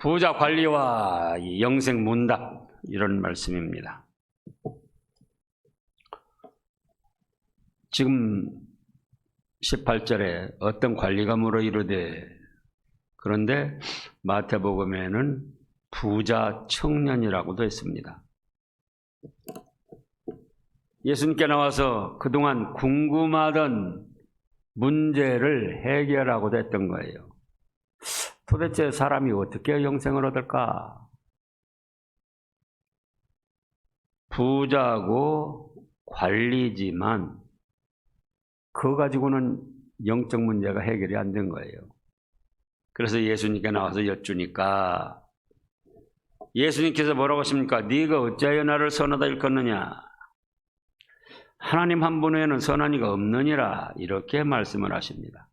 부자 관리와 영생 문답, 이런 말씀입니다. 지금 18절에 어떤 관리가 물어 이르되, 그런데 마태복음에는 부자 청년이라고도 했습니다. 예수님께 나와서 그동안 궁금하던 문제를 해결하고도 했던 거예요. 도대체 사람이 어떻게 영생을 얻을까? 부자고 관리지만 그거 가지고는 영적 문제가 해결이 안 된 거예요. 그래서 예수님께 나와서 여쭈니까 예수님께서 뭐라고 하십니까? 네가 어찌하여 나를 선하다 일컫느냐? 하나님 한 분 외에는 선한 이가 없느니라, 이렇게 말씀을 하십니다.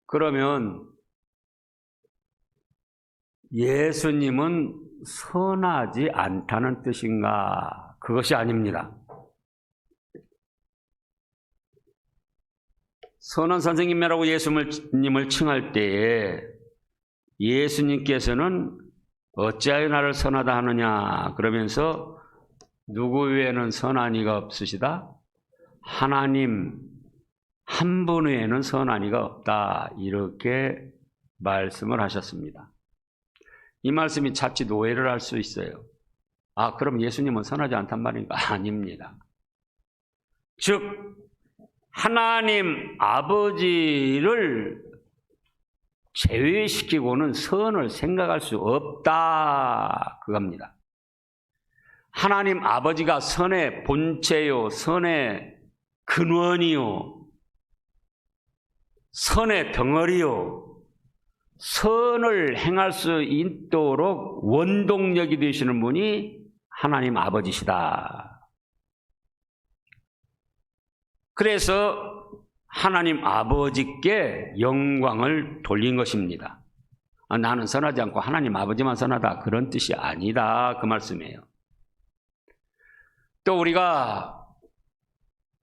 그러면 예수님은 선하지 않다는 뜻인가? 그것이 아닙니다. 선한 선생님이라고 예수님을 칭할 때에 예수님께서는 어찌하여 나를 선하다 하느냐 그러면서 누구 외에는 선한 이가 없으시다? 하나님 한 분 외에는 선한 이가 없다, 이렇게 말씀을 하셨습니다. 이 말씀이 자칫 오해를 할 수 있어요. 아, 그럼 예수님은 선하지 않단 말인가? 아닙니다. 즉 하나님 아버지를 제외시키고는 선을 생각할 수 없다, 그겁니다. 하나님 아버지가 선의 본체요, 선의 근원이요, 선의 덩어리요, 선을 행할 수 있도록 원동력이 되시는 분이 하나님 아버지시다. 그래서 하나님 아버지께 영광을 돌린 것입니다. 나는 선하지 않고 하나님 아버지만 선하다, 그런 뜻이 아니다, 그 말씀이에요. 또 우리가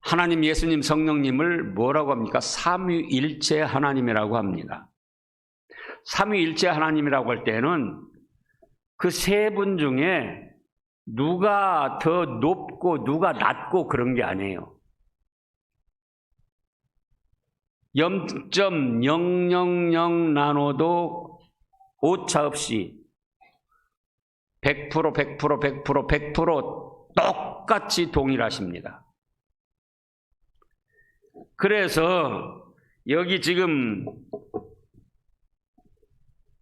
하나님, 예수님, 성령님을 뭐라고 합니까? 삼위일체 하나님이라고 합니다. 삼위일체 하나님이라고 할 때는 그 세 분 중에 누가 더 높고 누가 낮고 그런 게 아니에요. 0.000 나눠도 오차 없이 100% 똑같이 동일하십니다. 그래서 여기 지금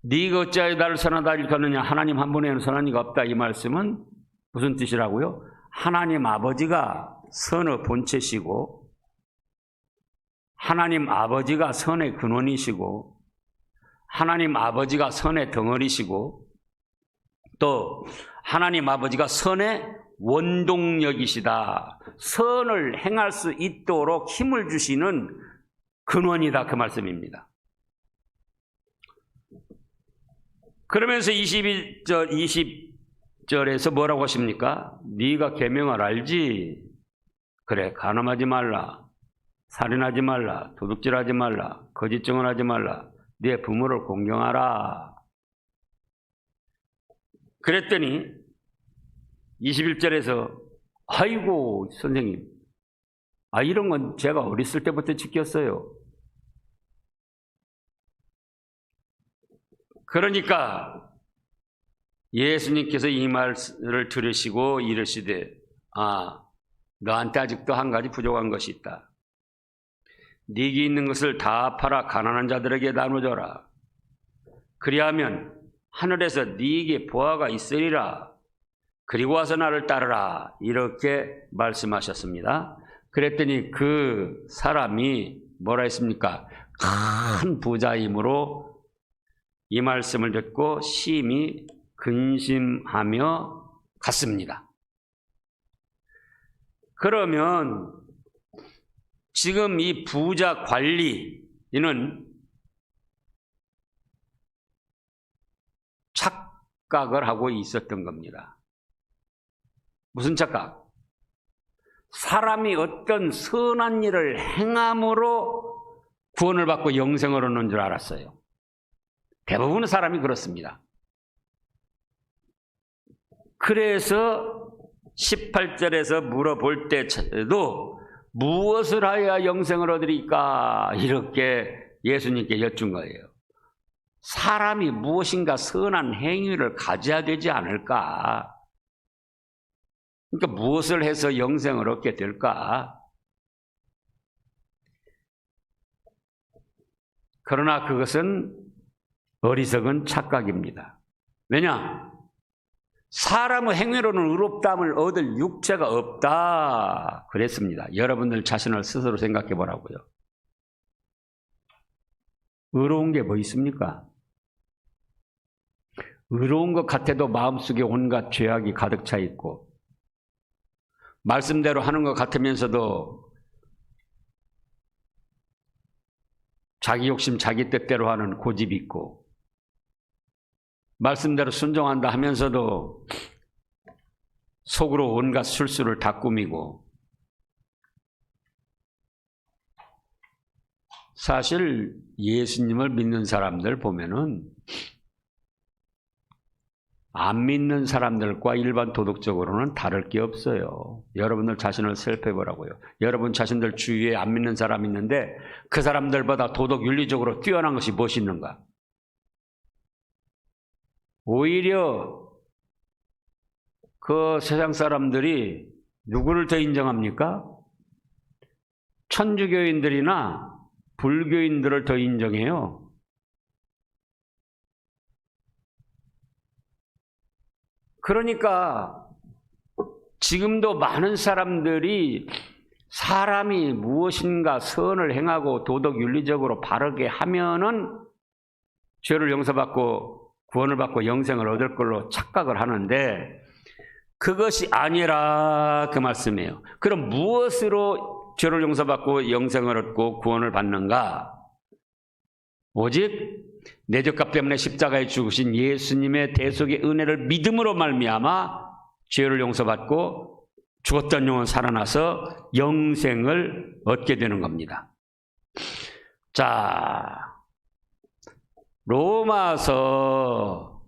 네가 어찌하여 나를 선하다 일컫느냐, 하나님 한 분에는 선한 이가 없다, 이 말씀은 무슨 뜻이라고요? 하나님 아버지가 선의 본체시고 하나님 아버지가 선의 근원이시고 하나님 아버지가 선의 덩어리시고 또 하나님 아버지가 선의 원동력이시다. 선을 행할 수 있도록 힘을 주시는 근원이다, 그 말씀입니다. 그러면서 20절에서 뭐라고 하십니까? 네가 계명을 알지? 그래, 간음하지 말라, 살인하지 말라, 도둑질하지 말라, 거짓 증언하지 말라, 네 부모를 공경하라. 그랬더니 21절에서 아이고 선생님, 이런 건 제가 어렸을 때부터 지켰어요. 그러니까 예수님께서 이 말을 들으시고 이르시되, 너한테 아직도 한 가지 부족한 것이 있다. 네게 있는 것을 다 팔아 가난한 자들에게 나눠줘라. 그리하면 하늘에서 네게 보화가 있으리라. 그리고 와서 나를 따르라, 이렇게 말씀하셨습니다. 그랬더니 그 사람이 뭐라 했습니까? 큰 부자이므로 이 말씀을 듣고 심히 근심하며 갔습니다. 그러면 지금 이 부자 관리인은 착각을 하고 있었던 겁니다. 무슨 착각? 사람이 어떤 선한 일을 행함으로 구원을 받고 영생을 얻는 줄 알았어요. 대부분의 사람이 그렇습니다. 그래서 18절에서 물어볼 때도 무엇을 하여야 영생을 얻으리까? 이렇게 예수님께 여쭌 거예요. 사람이 무엇인가 선한 행위를 가져야 되지 않을까? 그러니까 무엇을 해서 영생을 얻게 될까? 그러나 그것은 어리석은 착각입니다. 왜냐? 사람의 행위로는 의롭다함을 얻을 육체가 없다 그랬습니다. 여러분들 자신을 스스로 생각해 보라고요. 의로운 게 뭐 있습니까? 의로운 것 같아도 마음속에 온갖 죄악이 가득 차 있고, 말씀대로 하는 것 같으면서도 자기 욕심 자기 뜻대로 하는 고집이 있고, 말씀대로 순종한다 하면서도 속으로 온갖 술수를 다 꾸미고, 사실 예수님을 믿는 사람들 보면은 안 믿는 사람들과 일반 도덕적으로는 다를 게 없어요. 여러분들 자신을 살펴보라고요. 여러분 자신들 주위에 안 믿는 사람이 있는데 그 사람들보다 도덕 윤리적으로 뛰어난 것이 무엇이 있는가? 오히려 그 세상 사람들이 누구를 더 인정합니까? 천주교인들이나 불교인들을 더 인정해요. 그러니까 지금도 많은 사람들이 사람이 무엇인가 선을 행하고 도덕 윤리적으로 바르게 하면은 죄를 용서받고 구원을 받고 영생을 얻을 걸로 착각을 하는데, 그것이 아니라 그 말씀이에요. 그럼 무엇으로 죄를 용서받고 영생을 얻고 구원을 받는가? 오직 내 죄값 때문에 십자가에 죽으신 예수님의 대속의 은혜를 믿음으로 말미암아 죄를 용서받고 죽었던 영혼 살아나서 영생을 얻게 되는 겁니다. 자, 로마서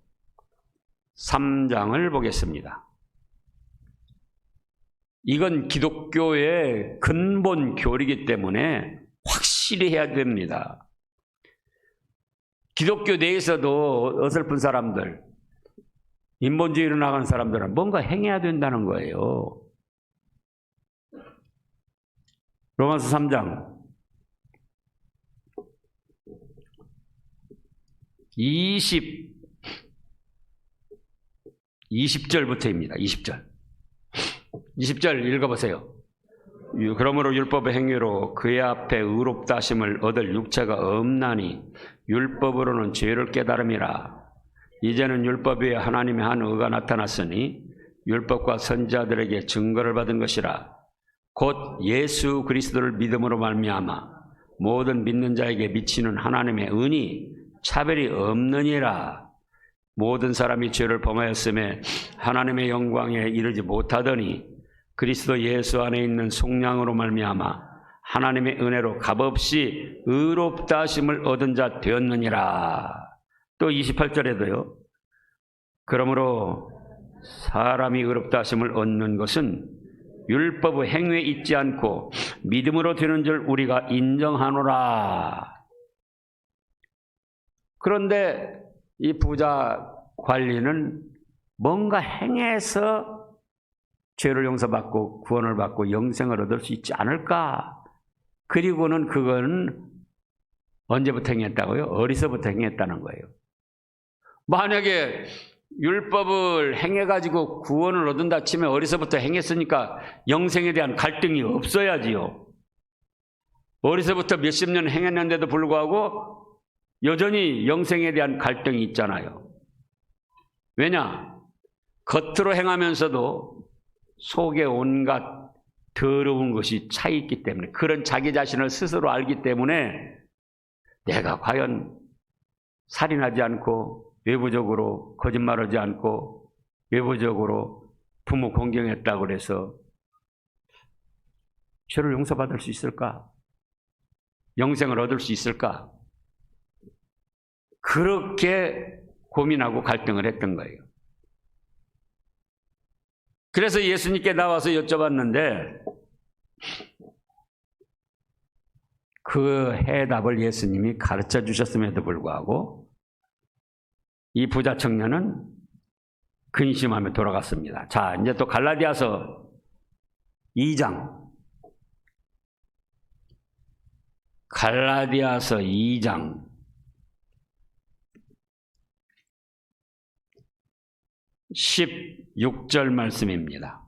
3장을 보겠습니다. 이건 기독교의 근본 교리이기 때문에 확실히 해야 됩니다. 기독교 내에서도 어설픈 사람들, 인본주의로 나가는 사람들은 뭔가 행해야 된다는 거예요. 로마서 3장 20절부터입니다. 20절 읽어보세요. 그러므로 율법의 행위로 그의 앞에 의롭다 하심을 얻을 육체가 없나니 율법으로는 죄를 깨달음이라. 이제는 율법 위에 하나님의 한 의가 나타났으니 율법과 선지자들에게 증거를 받은 것이라. 곧 예수 그리스도를 믿음으로 말미암아 모든 믿는 자에게 미치는 하나님의 은이 차별이 없느니라. 모든 사람이 죄를 범하였음에 하나님의 영광에 이르지 못하더니 그리스도 예수 안에 있는 속량으로 말미암아 하나님의 은혜로 값없이 의롭다 하심을 얻은 자 되었느니라. 또 28절에도요. 그러므로 사람이 의롭다 하심을 얻는 것은 율법의 행위에 있지 않고 믿음으로 되는 줄 우리가 인정하노라. 그런데 이 부자 관리는 뭔가 행해서 죄를 용서받고 구원을 받고 영생을 얻을 수 있지 않을까? 그리고는 그건 언제부터 행했다고요? 어리서부터 행했다는 거예요. 만약에 율법을 행해가지고 구원을 얻는다 치면 어리서부터 행했으니까 영생에 대한 갈등이 없어야지요. 어리서부터 몇십 년 행했는데도 불구하고 여전히 영생에 대한 갈등이 있잖아요. 왜냐? 겉으로 행하면서도 속에 온갖 더러운 것이 차 있기 때문에, 그런 자기 자신을 스스로 알기 때문에 내가 과연 살인하지 않고 외부적으로 거짓말하지 않고 외부적으로 부모 공경했다고 해서 죄를 용서받을 수 있을까? 영생을 얻을 수 있을까? 그렇게 고민하고 갈등을 했던 거예요. 그래서 예수님께 나와서 여쭤봤는데 그 해답을 예수님이 가르쳐 주셨음에도 불구하고 이 부자 청년은 근심하며 돌아갔습니다. 자, 이제 또 갈라디아서 2장. 갈라디아서 2장. 16절 말씀입니다.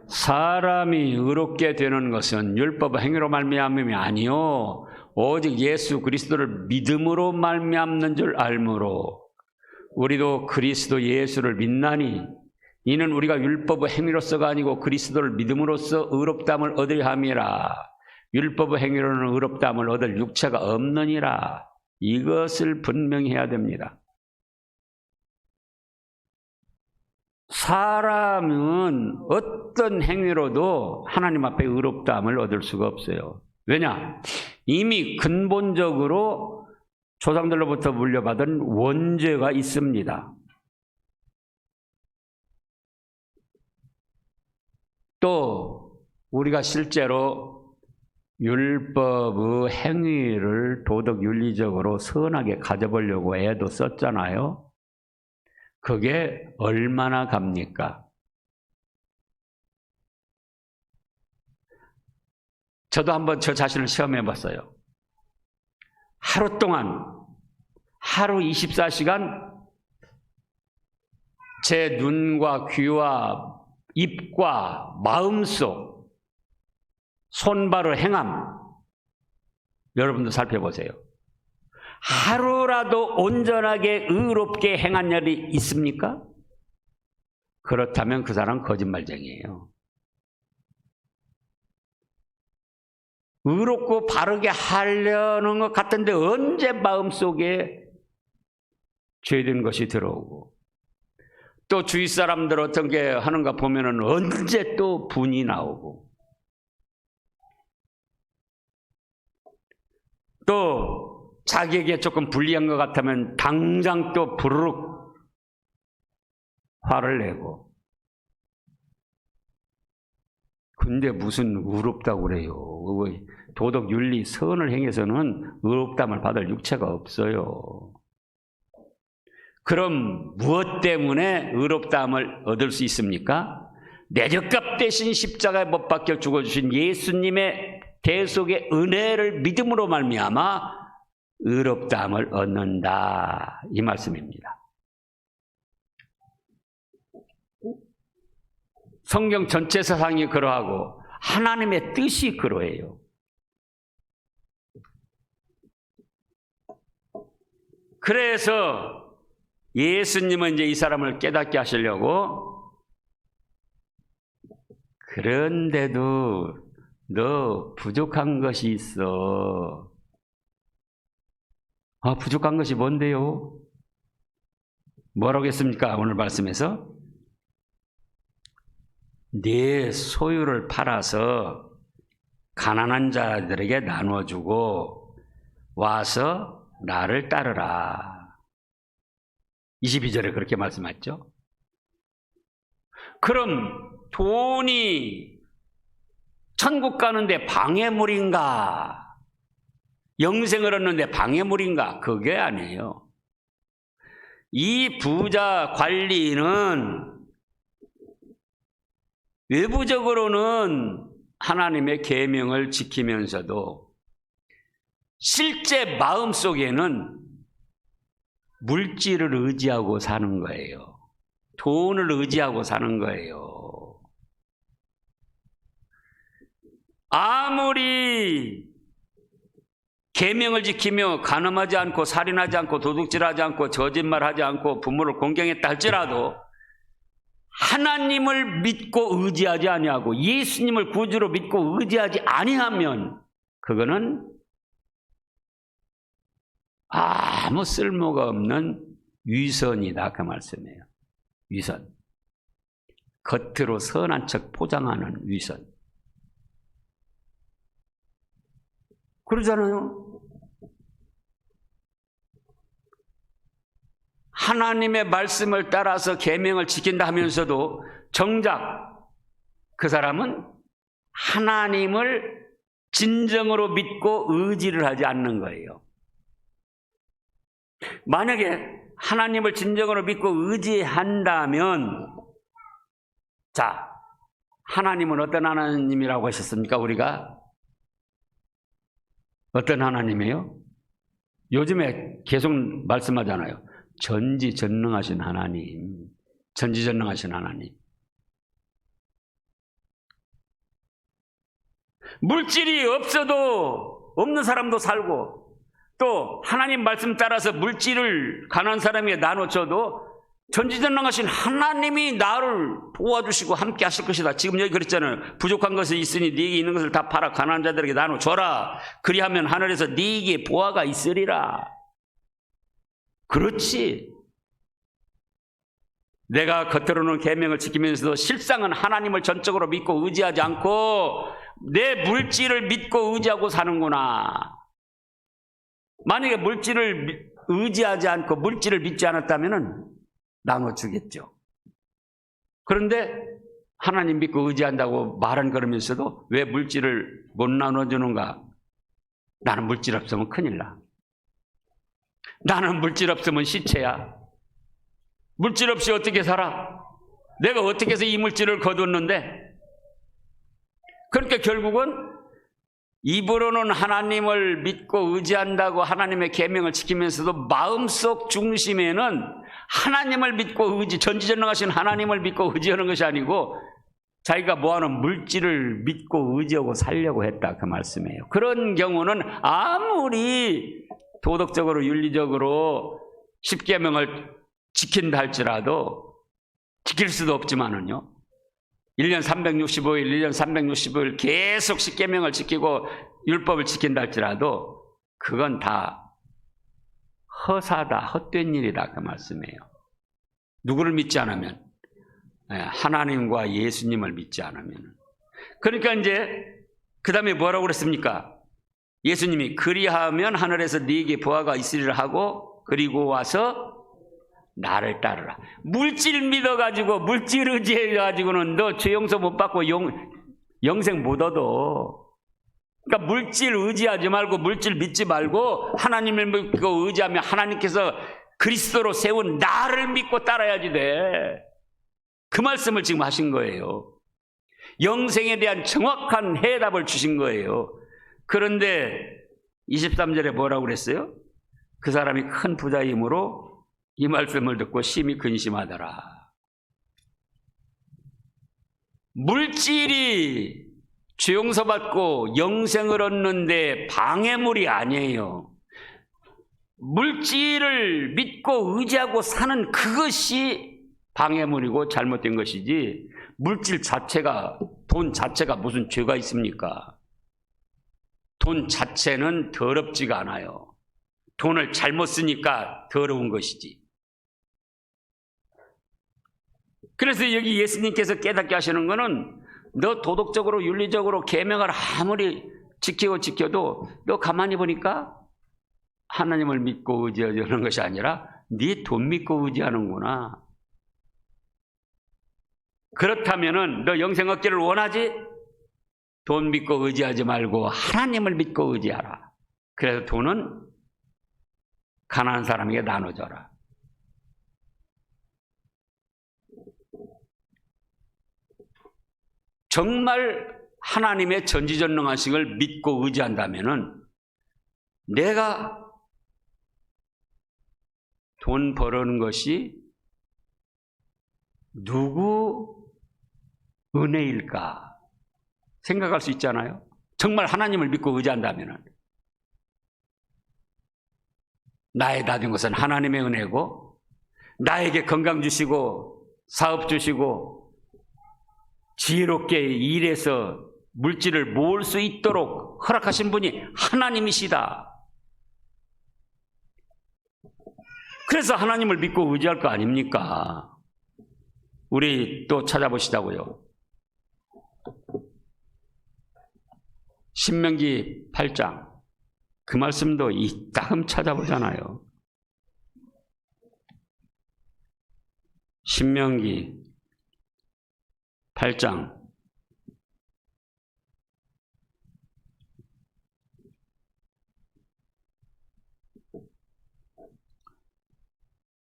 사람이 의롭게 되는 것은 율법 행위로 말미암음이 아니요 오직 예수 그리스도를 믿음으로 말미암는 줄 알므로 우리도 그리스도 예수를 믿나니 이는 우리가 율법 행위로서가 아니고 그리스도를 믿음으로써 의롭다함을 얻으려 함이라. 율법 행위로는 의롭다함을 얻을 육체가 없느니라. 이것을 분명히 해야 됩니다. 사람은 어떤 행위로도 하나님 앞에 의롭다함을 얻을 수가 없어요. 왜냐? 이미 근본적으로 조상들로부터 물려받은 원죄가 있습니다. 또 우리가 실제로 율법의 행위를 도덕 윤리적으로 선하게 가져보려고 애도 썼잖아요. 그게 얼마나 갑니까? 저도 한번 저 자신을 시험해 봤어요. 하루 동안, 하루 24시간 제 눈과 귀와 입과 마음속, 손발의 행함, 여러분도 살펴보세요. 하루라도 온전하게 의롭게 행한 날이 있습니까? 그렇다면 그 사람은 거짓말쟁이에요. 의롭고 바르게 하려는 것 같은데 언제 마음속에 죄된 것이 들어오고 또 주위 사람들 어떤 게 하는가 보면은 언제 또 분이 나오고 또 자기에게 조금 불리한 것 같으면 당장 또 부르륵 화를 내고. 근데 무슨 의롭다고 그래요. 도덕, 윤리, 선을 행해서는 의롭담을 받을 육체가 없어요. 그럼 무엇 때문에 의롭담을 얻을 수 있습니까? 내 죗값 대신 십자가에 못 박혀 죽어주신 예수님의 대속의 은혜를 믿음으로 말미암아 의롭다함을 얻는다. 이 말씀입니다. 성경 전체 사상이 그러하고 하나님의 뜻이 그러해요. 그래서 예수님은 이제 이 사람을 깨닫게 하시려고 그런데도 너 부족한 것이 있어. 부족한 것이 뭔데요? 뭐라고 했습니까? 오늘 말씀에서 네 소유를 팔아서 가난한 자들에게 나눠주고 와서 나를 따르라. 22절에 그렇게 말씀하셨죠? 그럼 돈이 천국 가는데 방해물인가? 영생을 얻는데 방해물인가? 그게 아니에요. 이 부자 관리는 외부적으로는 하나님의 계명을 지키면서도 실제 마음속에는 물질을 의지하고 사는 거예요. 돈을 의지하고 사는 거예요. 아무리 계명을 지키며 간음하지 않고 살인하지 않고 도둑질하지 않고 거짓말하지 않고 부모를 공경했다 할지라도 하나님을 믿고 의지하지 아니하고 예수님을 구주로 믿고 의지하지 아니하면 그거는 아무 쓸모가 없는 위선이다 그 말씀이에요. 위선. 겉으로 선한 척 포장하는 위선. 그러잖아요. 하나님의 말씀을 따라서 계명을 지킨다 하면서도 정작 그 사람은 하나님을 진정으로 믿고 의지를 하지 않는 거예요. 만약에 하나님을 진정으로 믿고 의지한다면, 자, 하나님은 어떤 하나님이라고 하셨습니까? 우리가 어떤 하나님이에요? 요즘에 계속 말씀하잖아요. 전지전능하신 하나님, 전지전능하신 하나님. 물질이 없어도 없는 사람도 살고, 또 하나님 말씀 따라서 물질을 가난한 사람에게 나눠줘도 전지전능하신 하나님이 나를 도와주시고 함께 하실 것이다. 지금 여기 그랬잖아요. 부족한 것이 있으니 네게 있는 것을 다 팔아 가난한 자들에게 나눠줘라. 그리하면 하늘에서 네게 보화가 있으리라. 그렇지. 내가 겉으로는 계명을 지키면서도 실상은 하나님을 전적으로 믿고 의지하지 않고 내 물질을 믿고 의지하고 사는구나. 만약에 물질을 의지하지 않고 물질을 믿지 않았다면 나눠주겠죠. 그런데 하나님 믿고 의지한다고 말은 그러면서도 왜 물질을 못 나눠주는가? 나는 물질 없으면 큰일 나. 나는 물질 없으면 시체야. 물질 없이 어떻게 살아? 내가 어떻게 해서 이 물질을 거뒀는데? 그러니까 결국은 입으로는 하나님을 믿고 의지한다고 하나님의 계명을 지키면서도 마음속 중심에는 하나님을 믿고 전지전능하신 하나님을 믿고 의지하는 것이 아니고 자기가 뭐하는 물질을 믿고 의지하고 살려고 했다, 그 말씀이에요. 그런 경우는 아무리 도덕적으로 윤리적으로 십계명을 지킨다 할지라도 지킬 수도 없지만은요, 1년 365일, 1년 365일 계속 십계명을 지키고 율법을 지킨다 할지라도 그건 다 허사다, 헛된 일이다, 그 말씀이에요. 누구를 믿지 않으면, 하나님과 예수님을 믿지 않으면. 그러니까 이제 그 다음에 뭐라고 그랬습니까? 예수님이 그리하면 하늘에서 네게 보화가 있으리라 하고 그리고 와서 나를 따르라. 물질 믿어가지고 물질 의지해가지고는 너 죄 용서 못 받고 영생 못 얻어. 그러니까 물질 의지하지 말고 물질 믿지 말고 하나님을 믿고 의지하면 하나님께서 그리스도로 세운 나를 믿고 따라야지 돼. 그 말씀을 지금 하신 거예요. 영생에 대한 정확한 해답을 주신 거예요. 그런데 23절에 뭐라고 그랬어요? 그 사람이 큰 부자이므로 이 말씀을 듣고 심히 근심하더라. 물질이 죄 용서받고 영생을 얻는데 방해물이 아니에요. 물질을 믿고 의지하고 사는 그것이 방해물이고 잘못된 것이지, 물질 자체가, 돈 자체가 무슨 죄가 있습니까? 돈 자체는 더럽지가 않아요. 돈을 잘못 쓰니까 더러운 것이지. 그래서 여기 예수님께서 깨닫게 하시는 거는 너 도덕적으로 윤리적으로 계명을 아무리 지켜도 너 가만히 보니까 하나님을 믿고 의지하는 것이 아니라 네 돈 믿고 의지하는구나. 그렇다면은 너 영생 얻기를 원하지? 돈 믿고 의지하지 말고 하나님을 믿고 의지하라. 그래서 돈은 가난한 사람에게 나눠줘라. 정말 하나님의 전지전능하심을 믿고 의지한다면은 내가 돈 벌어는 것이 누구 은혜일까 생각할 수 있잖아요. 정말 하나님을 믿고 의지한다면은 나에 놔둔 것은 하나님의 은혜고, 나에게 건강 주시고 사업 주시고 지혜롭게 일해서 물질을 모을 수 있도록 허락하신 분이 하나님이시다. 그래서 하나님을 믿고 의지할 거 아닙니까? 우리 또 찾아보시자고요. 신명기 8장 그 말씀도 이따금 찾아보잖아요. 신명기 8장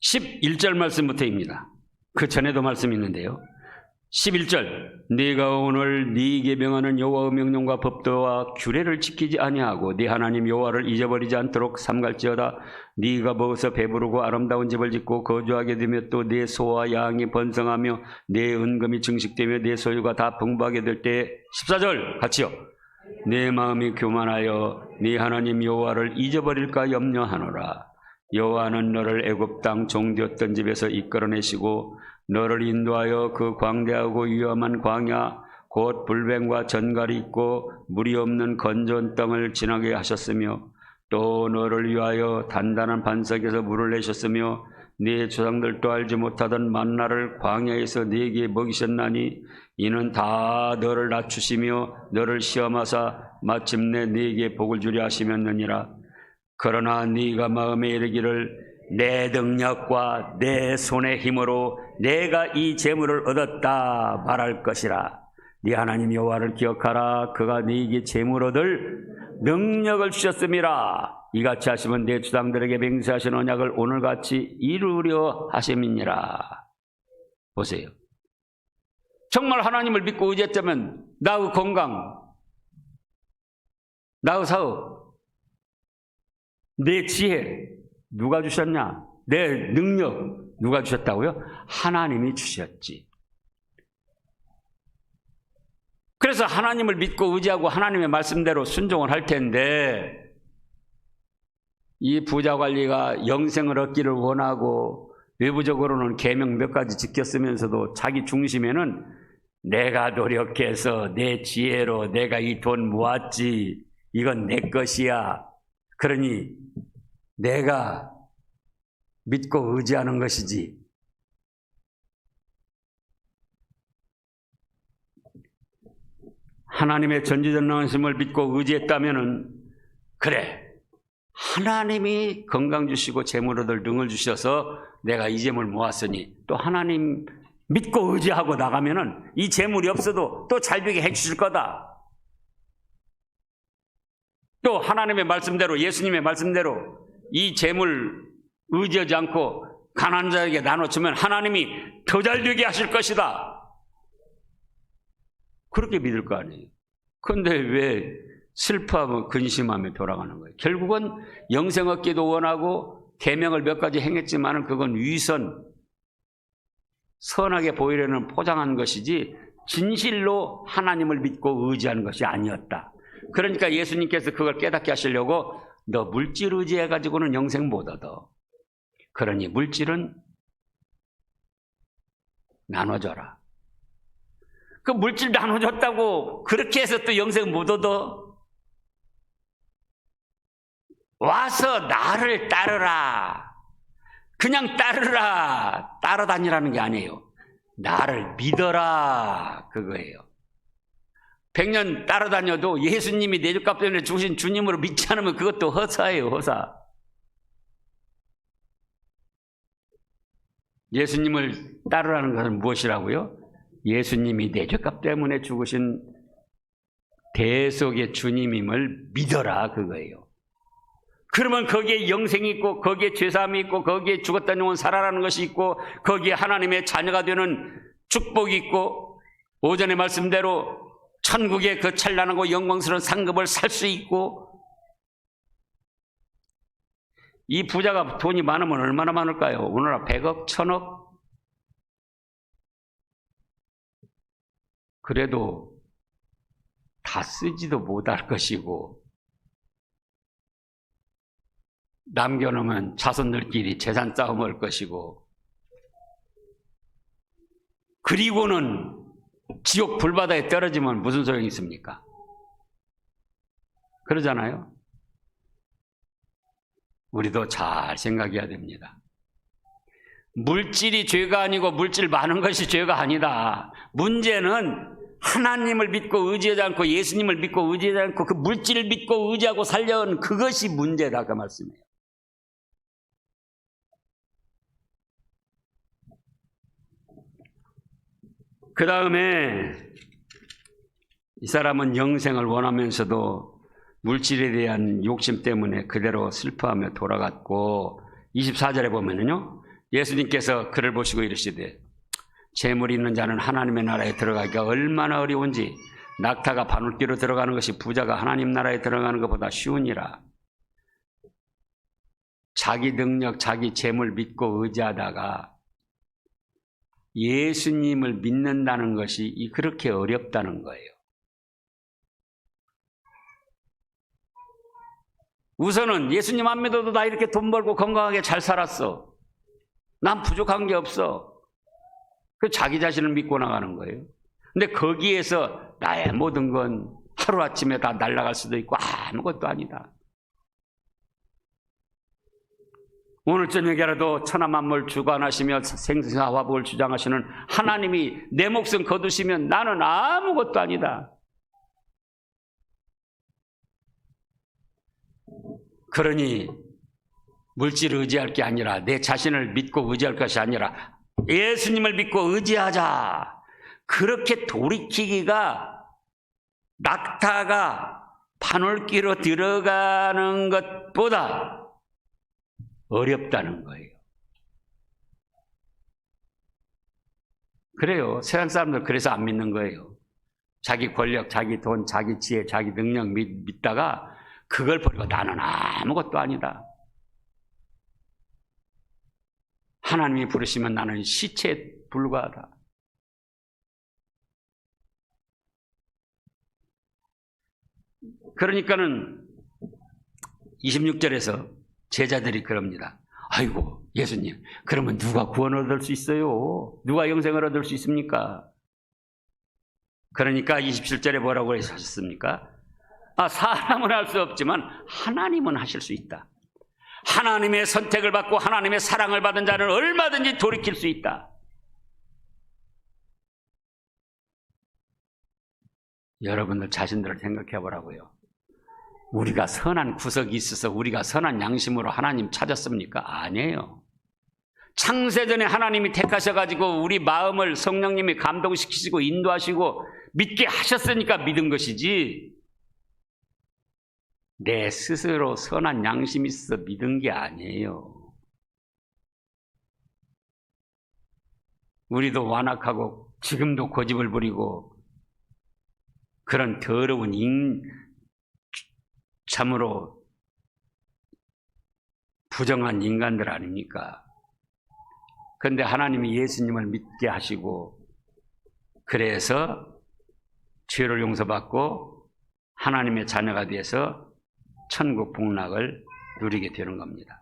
11절 말씀부터입니다. 그 전에도 말씀이 있는데요. 11절 네가 오늘 네게 명하는 여호와의 명령과 법도와 규례를 지키지 아니하고 네 하나님 여호와를 잊어버리지 않도록 삼갈지어다. 네가 먹어서 배부르고 아름다운 집을 짓고 거주하게 되며 또 네 소와 양이 번성하며 네 은금이 증식되며 네 소유가 다 풍부하게 될 때 14절 같이요. 내 마음이 교만하여 네 하나님 여호와를 잊어버릴까 염려하노라. 여호와는 너를 애굽 땅 종되었던 집에서 이끌어내시고 너를 인도하여 그 광대하고 위험한 광야 곧 불뱀과 전갈이 있고 물이 없는 건조한 땅을 지나게 하셨으며 또 너를 위하여 단단한 반석에서 물을 내셨으며 네 조상들도 알지 못하던 만나를 광야에서 네게 먹이셨나니 이는 다 너를 낮추시며 너를 시험하사 마침내 네게 복을 주려 하심이었느니라. 그러나 네가 마음에 이르기를 내 능력과 내 손의 힘으로 내가 이 재물을 얻었다 말할 것이라. 네 하나님 여호와를 기억하라. 그가 네게 재물 얻을 능력을 주셨음이라. 이같이 하시면 내 주상들에게 맹세하신 언약을 오늘같이 이루려 하심이니라. 보세요. 정말 하나님을 믿고 의지했다면 나의 건강, 나의 사업, 내 지혜 누가 주셨냐? 내 능력 누가 주셨다고요? 하나님이 주셨지. 그래서 하나님을 믿고 의지하고 하나님의 말씀대로 순종을 할 텐데 이 부자관리가 영생을 얻기를 원하고 외부적으로는 계명 몇 가지 지켰으면서도 자기 중심에는 내가 노력해서 내 지혜로 내가 이 돈 모았지, 이건 내 것이야, 그러니 내가 믿고 의지하는 것이지. 하나님의 전지전능하심을 믿고 의지했다면은 그래, 하나님이 건강 주시고 재물 얻을 능을 주셔서 내가 이 재물 모았으니 또 하나님 믿고 의지하고 나가면은 이 재물이 없어도 또 잘 되게 해주실 거다. 또 하나님의 말씀대로, 예수님의 말씀대로 이 재물 의지하지 않고 가난한 자에게 나눠주면 하나님이 더 잘 되게 하실 것이다. 그렇게 믿을 거 아니에요. 그런데 왜 슬퍼하고 근심하며 돌아가는 거예요? 결국은 영생 얻기도 원하고 계명을 몇 가지 행했지만 그건 위선, 선하게 보이려는 포장한 것이지 진실로 하나님을 믿고 의지하는 것이 아니었다. 그러니까 예수님께서 그걸 깨닫게 하시려고 너 물질 의지해가지고는 영생 못 얻어. 그러니 물질은 나눠줘라. 그 물질 나눠줬다고 그렇게 해서 또 영생 못 얻어? 와서 나를 따르라. 그냥 따르라. 따라다니라는 게 아니에요. 나를 믿어라. 그거예요. 100년 따라다녀도 예수님이 내 값 때문에 주신 주님으로 믿지 않으면 그것도 허사예요. 허사. 예수님을 따르라는 것은 무엇이라고요? 예수님이 내 죄값 때문에 죽으신 대속의 주님임을 믿어라. 그거예요. 그러면 거기에 영생이 있고 거기에 죄사함이 있고 거기에 죽었다는 영혼 살아나는 것이 있고 거기에 하나님의 자녀가 되는 축복이 있고 오전의 말씀대로 천국의 그 찬란하고 영광스러운 상급을 살 수 있고. 이 부자가 돈이 많으면 얼마나 많을까요? 오늘날 100억, 1000억? 그래도 다 쓰지도 못할 것이고 남겨놓으면 자손들끼리 재산 싸움할 것이고 그리고는 지옥 불바다에 떨어지면 무슨 소용이 있습니까? 그러잖아요. 우리도 잘 생각해야 됩니다. 물질이 죄가 아니고 물질 많은 것이 죄가 아니다. 문제는 하나님을 믿고 의지하지 않고 예수님을 믿고 의지하지 않고 그 물질을 믿고 의지하고 살려는 그것이 문제다. 그 말씀이에요. 그 다음에 이 사람은 영생을 원하면서도 물질에 대한 욕심 때문에 그대로 슬퍼하며 돌아갔고 24절에 보면은요. 예수님께서 그를 보시고 이르시되 재물이 있는 자는 하나님의 나라에 들어가기가 얼마나 어려운지 낙타가 바늘귀로 들어가는 것이 부자가 하나님 나라에 들어가는 것보다 쉬우니라. 자기 능력, 자기 재물 믿고 의지하다가 예수님을 믿는다는 것이 그렇게 어렵다는 거예요. 우선은 예수님 안 믿어도 나 이렇게 돈 벌고 건강하게 잘 살았어. 난 부족한 게 없어. 그 자기 자신을 믿고 나가는 거예요. 근데 거기에서 나의 모든 건 하루아침에 다 날아갈 수도 있고 아무것도 아니다. 오늘 저녁에라도 천하만물 주관하시며 생사화복을 주장하시는 하나님이 내 목숨 거두시면 나는 아무것도 아니다. 그러니 물질을 의지할 게 아니라 내 자신을 믿고 의지할 것이 아니라 예수님을 믿고 의지하자. 그렇게 돌이키기가 낙타가 바늘귀로 들어가는 것보다 어렵다는 거예요. 그래요. 세상 사람들 그래서 안 믿는 거예요. 자기 권력, 자기 돈, 자기 지혜, 자기 능력 믿다가 그걸 버리고 나는 아무것도 아니다. 하나님이 부르시면 나는 시체에 불과하다. 그러니까는 26절에서 제자들이 그럽니다. 아이고 예수님, 그러면 누가 구원을 얻을 수 있어요? 누가 영생을 얻을 수 있습니까? 그러니까 27절에 뭐라고 하셨습니까? 사람은 할 수 없지만 하나님은 하실 수 있다. 하나님의 선택을 받고 하나님의 사랑을 받은 자는 얼마든지 돌이킬 수 있다. 여러분들 자신들을 생각해 보라고요. 우리가 선한 구석이 있어서 우리가 선한 양심으로 하나님 찾았습니까? 아니에요. 창세전에 하나님이 택하셔가지고 우리 마음을 성령님이 감동시키시고 인도하시고 믿게 하셨으니까 믿은 것이지, 내 스스로 선한 양심이 있어서 믿은 게 아니에요. 우리도 완악하고 지금도 고집을 부리고 그런 더러운 참으로 부정한 인간들 아닙니까? 그런데 하나님이 예수님을 믿게 하시고 그래서 죄를 용서받고 하나님의 자녀가 돼서 천국 복락을 누리게 되는 겁니다.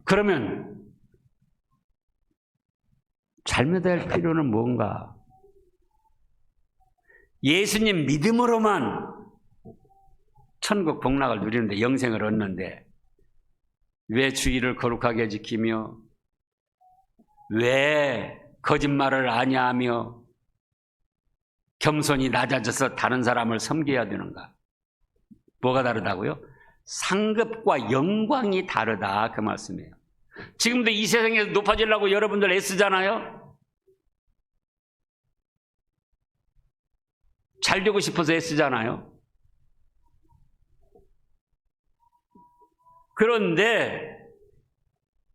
그러면 잘 믿어야 할 필요는 뭔가? 예수님 믿음으로만 천국 복락을 누리는데, 영생을 얻는데 왜 주의를 거룩하게 지키며 왜 거짓말을 아니하며 겸손히 낮아져서 다른 사람을 섬겨야 되는가? 뭐가 다르다고요? 상급과 영광이 다르다, 그 말씀이에요. 지금도 이 세상에서 높아지려고 여러분들 애쓰잖아요. 잘 되고 싶어서 애쓰잖아요. 그런데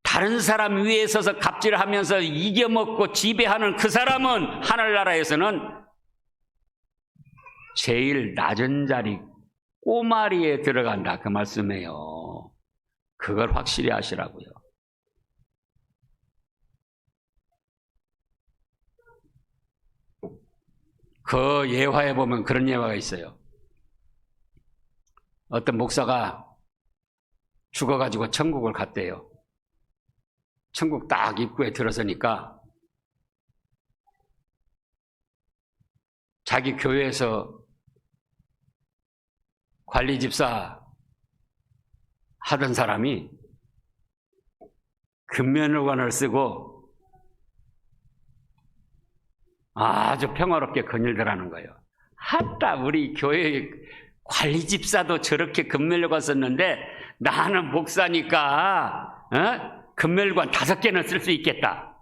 다른 사람 위에 서서 갑질하면서 이겨먹고 지배하는 그 사람은 하늘나라에서는 제일 낮은 자리 꼬마리에 들어간다, 그 말씀이에요. 그걸 확실히 아시라고요. 그 예화에 보면 그런 예화가 있어요. 어떤 목사가 죽어가지고 천국을 갔대요. 천국 딱 입구에 들어서니까 자기 교회에서 관리 집사 하던 사람이 금면을관을 쓰고 아주 평화롭게 거닐더라는 거예요. 하다 우리 교회 관리 집사도 저렇게 금면을관 썼는데 나는 목사니까 금면을관 5개는 쓸 수 있겠다.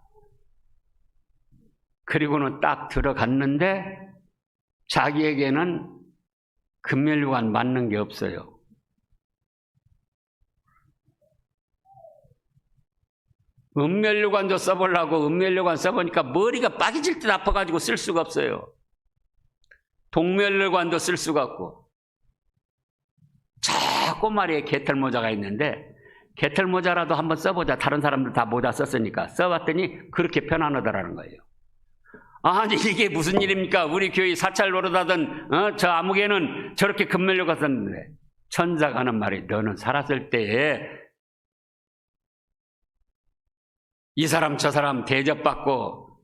그리고는 딱 들어갔는데 자기에게는 금면류관 맞는 게 없어요. 은면류관도 써보려고 은면류관 써보니까 머리가 빠개질 듯 아파가지고 쓸 수가 없어요. 동면류관도 쓸 수가 없고. 저 꼬마리에 개털모자가 있는데 개털모자라도 한번 써보자. 다른 사람들 다 모자 썼으니까. 써봤더니 그렇게 편안하더라는 거예요. 아니 이게 무슨 일입니까? 우리 교회 사찰 노릇하던 저 아무개는 저렇게 금면류관 썼는데 천사가 하는 말이 너는 살았을 때에 이 사람 저 사람 대접받고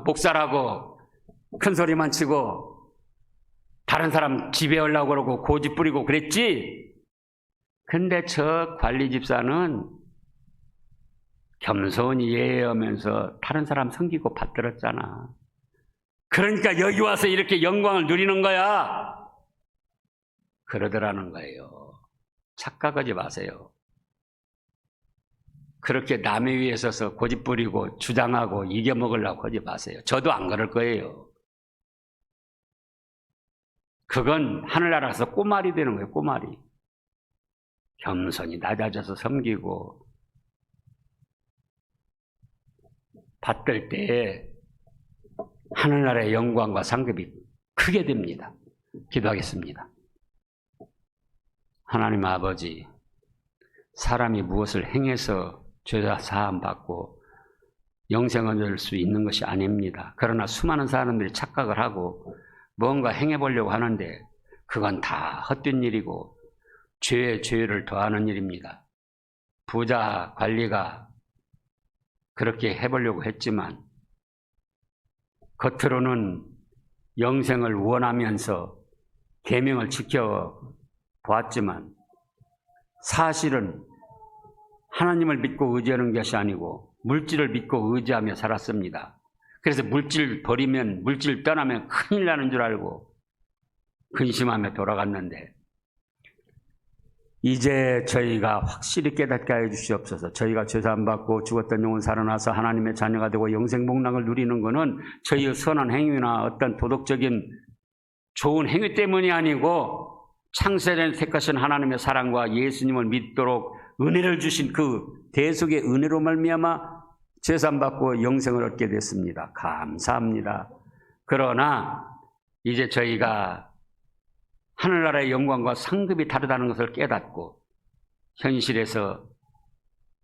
복살하고 큰 소리만 치고 다른 사람 지배하려고 그러고 고집 부리고 그랬지. 근데 저 관리 집사는 겸손히 예하면서 다른 사람 섬기고 받들었잖아. 그러니까 여기 와서 이렇게 영광을 누리는 거야. 그러더라는 거예요. 착각하지 마세요. 그렇게 남의 위에 서서 고집 부리고 주장하고 이겨먹으려고 하지 마세요. 저도 안 그럴 거예요. 그건 하늘나라에서 꼬마리 되는 거예요. 꼬마리. 겸손히 낮아져서 섬기고 받들 때에 하늘나라의 영광과 상급이 크게 됩니다. 기도하겠습니다. 하나님 아버지, 사람이 무엇을 행해서 죄가 사함 받고 영생을 얻을 수 있는 것이 아닙니다. 그러나 수많은 사람들이 착각을 하고 뭔가 행해보려고 하는데 그건 다 헛된 일이고 죄에 죄를 더하는 일입니다. 부자 관리가 그렇게 해보려고 했지만 겉으로는 영생을 원하면서 계명을 지켜보았지만 사실은 하나님을 믿고 의지하는 것이 아니고 물질을 믿고 의지하며 살았습니다. 그래서 물질 버리면, 물질 떠나면 큰일 나는 줄 알고 근심하며 돌아갔는데 이제 저희가 확실히 깨닫게 하여 주시옵소서. 저희가 죄사함 받고 죽었던 영혼 살아나서 하나님의 자녀가 되고 영생 복락을 누리는 것은 저희의 선한 행위나 어떤 도덕적인 좋은 행위 때문이 아니고 창세전에 택하신 하나님의 사랑과 예수님을 믿도록 은혜를 주신 그 대속의 은혜로 말미암아 죄사함 받고 영생을 얻게 됐습니다. 감사합니다. 그러나 이제 저희가 하늘나라의 영광과 상급이 다르다는 것을 깨닫고 현실에서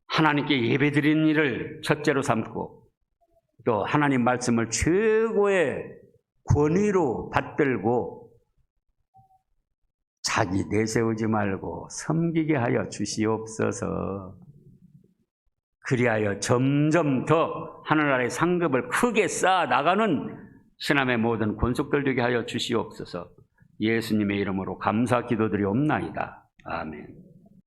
하나님께 예배드리는 일을 첫째로 삼고 또 하나님 말씀을 최고의 권위로 받들고 자기 내세우지 말고 섬기게 하여 주시옵소서. 그리하여 점점 더 하늘나라의 상급을 크게 쌓아 나가는 신함의 모든 권속들 되게 하여 주시옵소서. 예수님의 이름으로 감사 기도드리옵나이다. 아멘.